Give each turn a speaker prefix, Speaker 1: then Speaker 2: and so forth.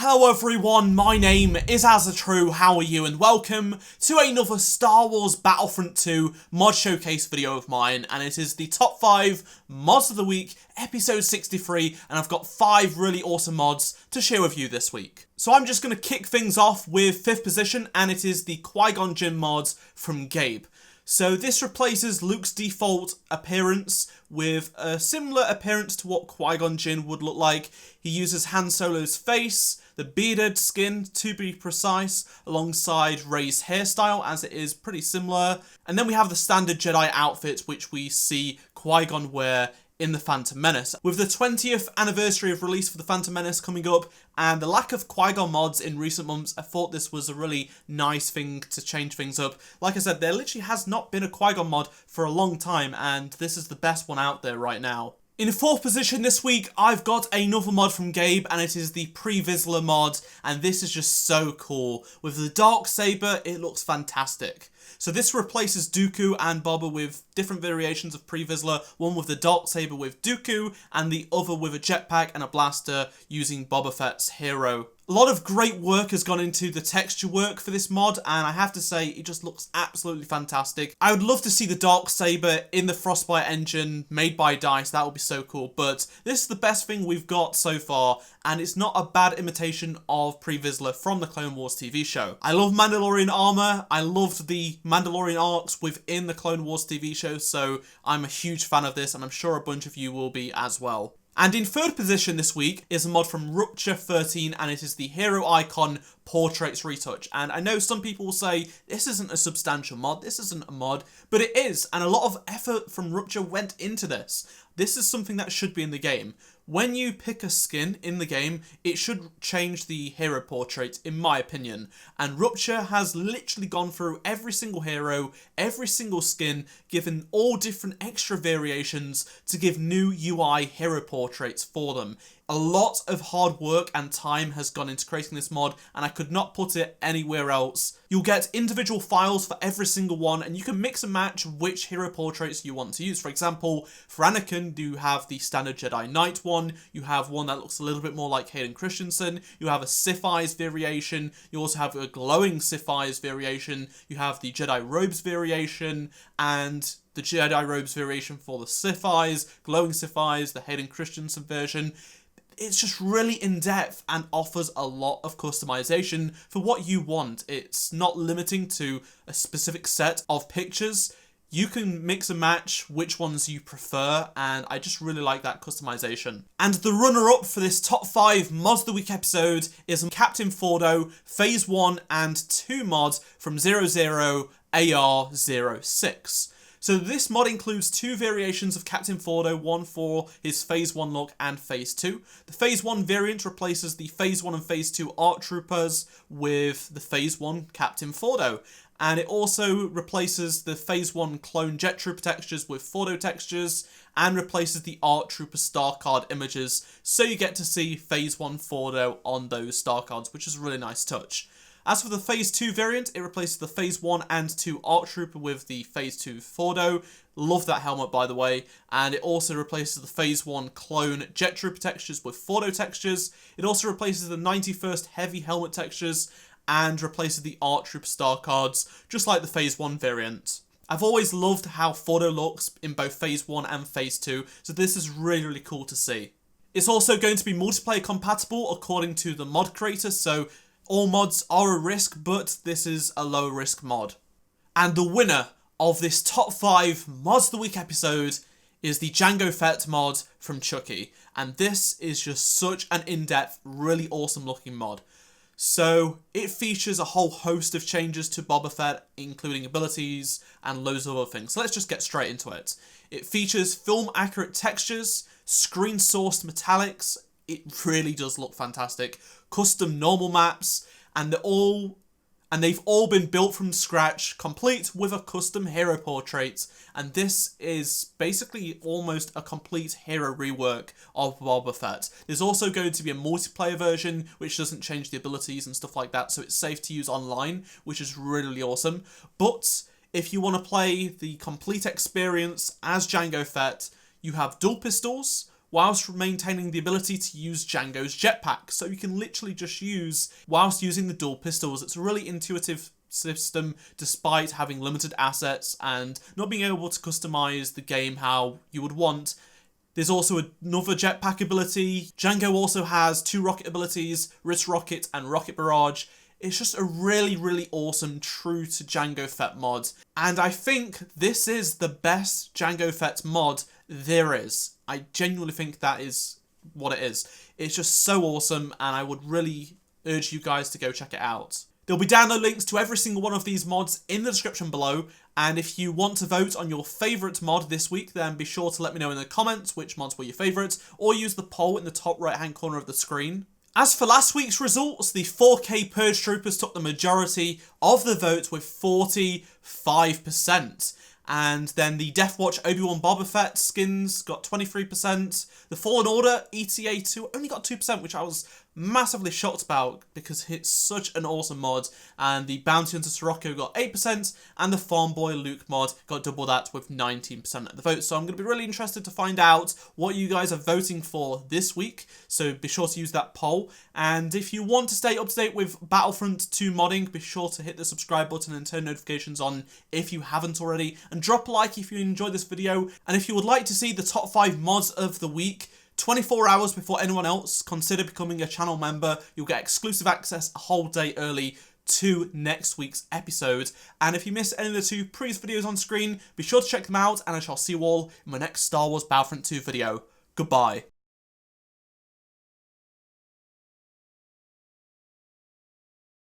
Speaker 1: Hello everyone, my name is AZZATRU, how are you, and welcome to another Star Wars Battlefront 2 mod showcase video of mine, and it is the top 5 mods of the week, episode 63, and I've got 5 really awesome mods to share with you this week. So I'm just going to kick things off with 5th position, and it is the Qui-Gon Jinn mods from Gabe. So this replaces Luke's default appearance with a similar appearance to what Qui-Gon Jinn would look like. He uses Han Solo's face, the bearded skin to be precise, alongside Rey's hairstyle as it is pretty similar. And then we have the standard Jedi outfit which we see Qui-Gon wear in The Phantom Menace. With the 20th anniversary of release for The Phantom Menace coming up, and the lack of Qui-Gon mods in recent months, I thought this was a really nice thing to change things up. Like I said, there literally has not been a Qui-Gon mod for a long time, and this is the best one out there right now. In 4th position this week, I've got another mod from Gabe, and it is the Vizsla mod, and this is just so cool. With the Darksaber, it looks fantastic. So this replaces Dooku and Boba with different variations of Vizsla, one with the Darksaber with Dooku, and the other with a jetpack and a blaster using Boba Fett's hero. A lot of great work has gone into the texture work for this mod, and I have to say, it just looks absolutely fantastic. I would love to see the Darksaber in the Frostbite engine made by DICE, that would be so cool, but this is the best thing we've got so far, and it's not a bad imitation of Vizsla from the Clone Wars TV show. I love Mandalorian armor, I loved the Mandalorian arcs within the Clone Wars TV show, so I'm a huge fan of this, and I'm sure a bunch of you will be as well. And in 3rd position this week is a mod from Rupture 13, and it is the Hero Icon Portraits Retouch. And I know some people will say, this isn't a substantial mod, this isn't a mod, but it is, and a lot of effort from Rupture went into this. This is something that should be in the game. When you pick a skin in the game, it should change the hero portrait, in my opinion. And Rupture has literally gone through every single hero, every single skin, given all different extra variations to give new UI hero portraits for them. A lot of hard work and time has gone into creating this mod, and I could not put it anywhere else. You'll get individual files for every single one, and you can mix and match which hero portraits you want to use. For example, for Anakin, you have the standard Jedi Knight one, you have one that looks a little bit more like Hayden Christensen, you have a Sith Eyes variation, you also have a glowing Sith Eyes variation, you have the Jedi Robes variation, and the Jedi Robes variation for the Sith Eyes, glowing Sith Eyes, the Hayden Christensen version. It's just really in-depth and offers a lot of customization for what you want. It's not limiting to a specific set of pictures. You can mix and match which ones you prefer, and I just really like that customization. And the runner-up for this top 5 mods of the week episode is Captain Fordo, Phase 1 and 2 mods from 00 AR06. So this mod includes 2 variations of Captain Fordo, one for his Phase 1 look and Phase 2. The Phase 1 variant replaces the Phase 1 and Phase 2 ARC Troopers with the Phase 1 Captain Fordo. And it also replaces the Phase 1 clone Jet Trooper textures with Fordo textures, and replaces the ARC Trooper star card images, so you get to see Phase 1 Fordo on those star cards, which is a really nice touch. As for the Phase 2 variant, it replaces the Phase 1 and 2 ARC Trooper with the Phase 2 Fordo. Love that helmet, by the way. And it also replaces the Phase 1 clone Jet Trooper textures with Fordo textures. It also replaces the 91st Heavy helmet textures and replaces the ARC Trooper star cards, just like the Phase 1 variant. I've always loved how Fordo looks in both Phase 1 and Phase 2, so this is really, really cool to see. It's also going to be multiplayer compatible according to the mod creator, so all mods are a risk, but this is a low risk mod. And the winner of this top 5 mods of the week episode is the Jango Fett mod from Chucky. And this is just such an in-depth, really awesome looking mod. So it features a whole host of changes to Boba Fett, including abilities and loads of other things. So let's just get straight into it. It features film accurate textures, screen sourced metallics. It really does look fantastic. Custom normal maps, and they've all been built from scratch, complete with a custom hero portrait. And this is basically almost a complete hero rework of Boba Fett. There's also going to be a multiplayer version, which doesn't change the abilities and stuff like that, so it's safe to use online, which is really awesome. But if you want to play the complete experience as Jango Fett, you have dual pistols, whilst maintaining the ability to use Jango's jetpack. So you can literally just use, whilst using the dual pistols. It's a really intuitive system despite having limited assets and not being able to customize the game how you would want. There's also another jetpack ability. Jango also has 2 rocket abilities, Wrist Rocket and Rocket Barrage. It's just a really, really awesome true to Jango Fett mod. And I think this is the best Jango Fett mod there is. I genuinely think that is what it is. It's just so awesome, and I would really urge you guys to go check it out. There'll be download links to every single one of these mods in the description below, and if you want to vote on your favourite mod this week, then be sure to let me know in the comments which mods were your favourites, or use the poll in the top right hand corner of the screen. As for last week's results, the 4K Purge Troopers took the majority of the vote with 45%. And then the Death Watch Obi-Wan Boba Fett skins got 23%. The Fallen Order ETA2 only got 2%, which I was massively shocked about because it's such an awesome mod. And the Bounty Hunter Sirocco got 8%, and the Farm Boy Luke mod got double that with 19% of the vote. So I'm going to be really interested to find out what you guys are voting for this week. So be sure to use that poll. And if you want to stay up to date with Battlefront 2 modding, be sure to hit the subscribe button and turn notifications on if you haven't already. And drop a like if you enjoyed this video. And if you would like to see the top 5 mods of the week, 24 hours before anyone else, consider becoming a channel member. You'll get exclusive access a whole day early to next week's episode. And if you missed any of the 2 previous videos on screen, be sure to check them out, and I shall see you all in my next Star Wars Battlefront 2 video. Goodbye.